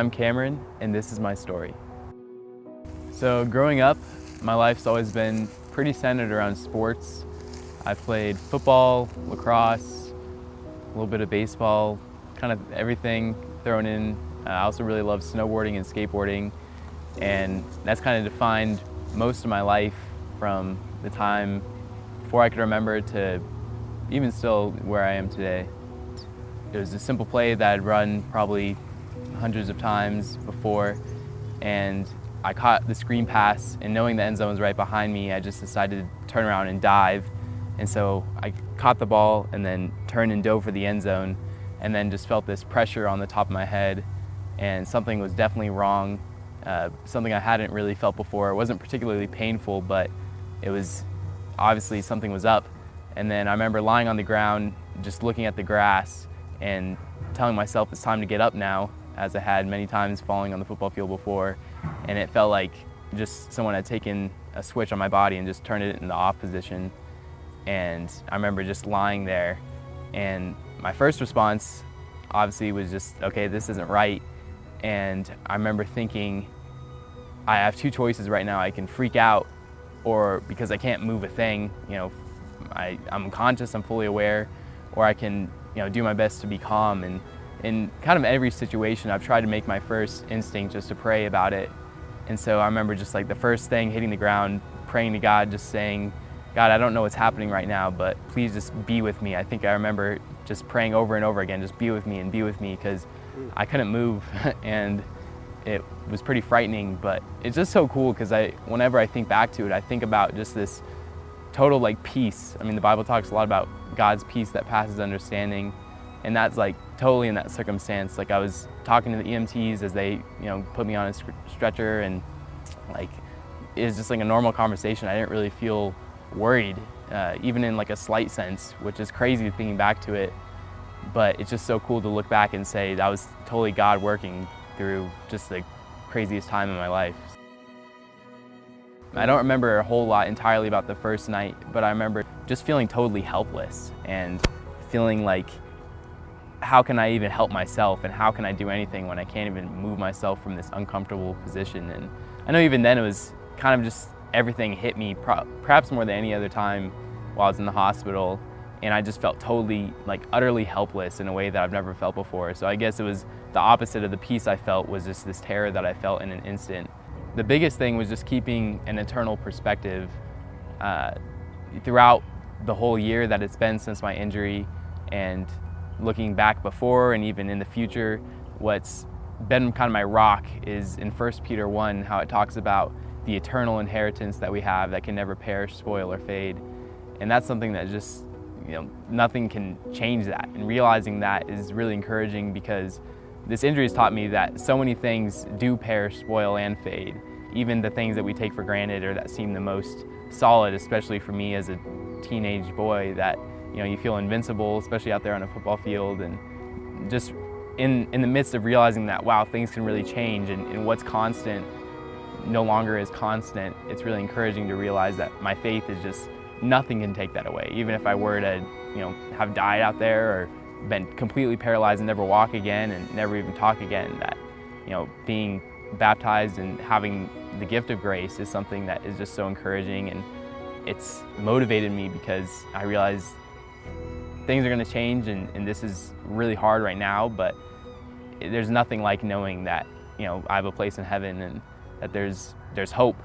I'm Cameron, and this is my story. So growing up, my life's always been pretty centered around sports. I played football, lacrosse, a little bit of baseball, kind of everything thrown in. I also really love snowboarding and skateboarding, and that's kind of defined most of my life from the time before I could remember to even still where I am today. It was a simple play that I'd run probably hundreds of times before, and I caught the screen pass, and knowing the end zone was right behind me, I just decided to turn around and dive. And so I caught the ball and then turned and dove for the end zone, and then just felt this pressure on the top of my head, and something was definitely wrong, something I hadn't really felt before. It wasn't particularly painful, but it was obviously something was up. And then I remember lying on the ground, just looking at the grass and telling myself it's time to get up now, as I had many times falling on the football field before. And it felt like just someone had taken a switch on my body and just turned it in the off position. And I remember just lying there, and my first response obviously was just, okay, this isn't right. And I remember thinking, I have two choices right now. I can freak out, or because I can't move a thing, I'm conscious, I'm fully aware, or I can do my best to be calm. And in kind of every situation, I've tried to make my first instinct just to pray about it. And so I remember just like the first thing, hitting the ground, praying to God, just saying, God, I don't know what's happening right now, but please just be with me. I think I remember just praying over and over again, just be with me and be with me, because I couldn't move and it was pretty frightening. But it's just so cool because whenever I think back to it, I think about just this total like peace. I mean, the Bible talks a lot about God's peace that passes understanding, and that's like totally in that circumstance. Like I was talking to the EMTs as they put me on a stretcher, and like it was just like a normal conversation. I didn't really feel worried, even in like a slight sense, which is crazy thinking back to it. But it's just so cool to look back and say that was totally God working through just the craziest time in my life. I don't remember a whole lot entirely about the first night, but I remember just feeling totally helpless and feeling like, how can I even help myself, and how can I do anything when I can't even move myself from this uncomfortable position? And I know even then it was kind of just everything hit me, perhaps more than any other time while I was in the hospital, and I just felt totally, like utterly helpless in a way that I've never felt before. So I guess it was the opposite of the peace I felt, was just this terror that I felt in an instant. The biggest thing was just keeping an eternal perspective throughout the whole year that it's been since my injury, and looking back before and even in the future. What's been kind of my rock is in 1 Peter 1, how it talks about the eternal inheritance that we have that can never perish, spoil, or fade. And that's something that just, nothing can change that. And realizing that is really encouraging, because this injury has taught me that so many things do perish, spoil, and fade. Even the things that we take for granted or that seem the most solid, especially for me as a teenage boy, that you feel invincible, especially out there on a football field. And just in the midst of realizing that, wow, things can really change, and what's constant no longer is constant, it's really encouraging to realize that my faith is just, nothing can take that away. Even if I were to have died out there or been completely paralyzed and never walk again and never even talk again, that being baptized and having the gift of grace is something that is just so encouraging. And it's motivated me because I realize things are going to change, and this is really hard right now, but there's nothing like knowing that I have a place in heaven, and that there's hope.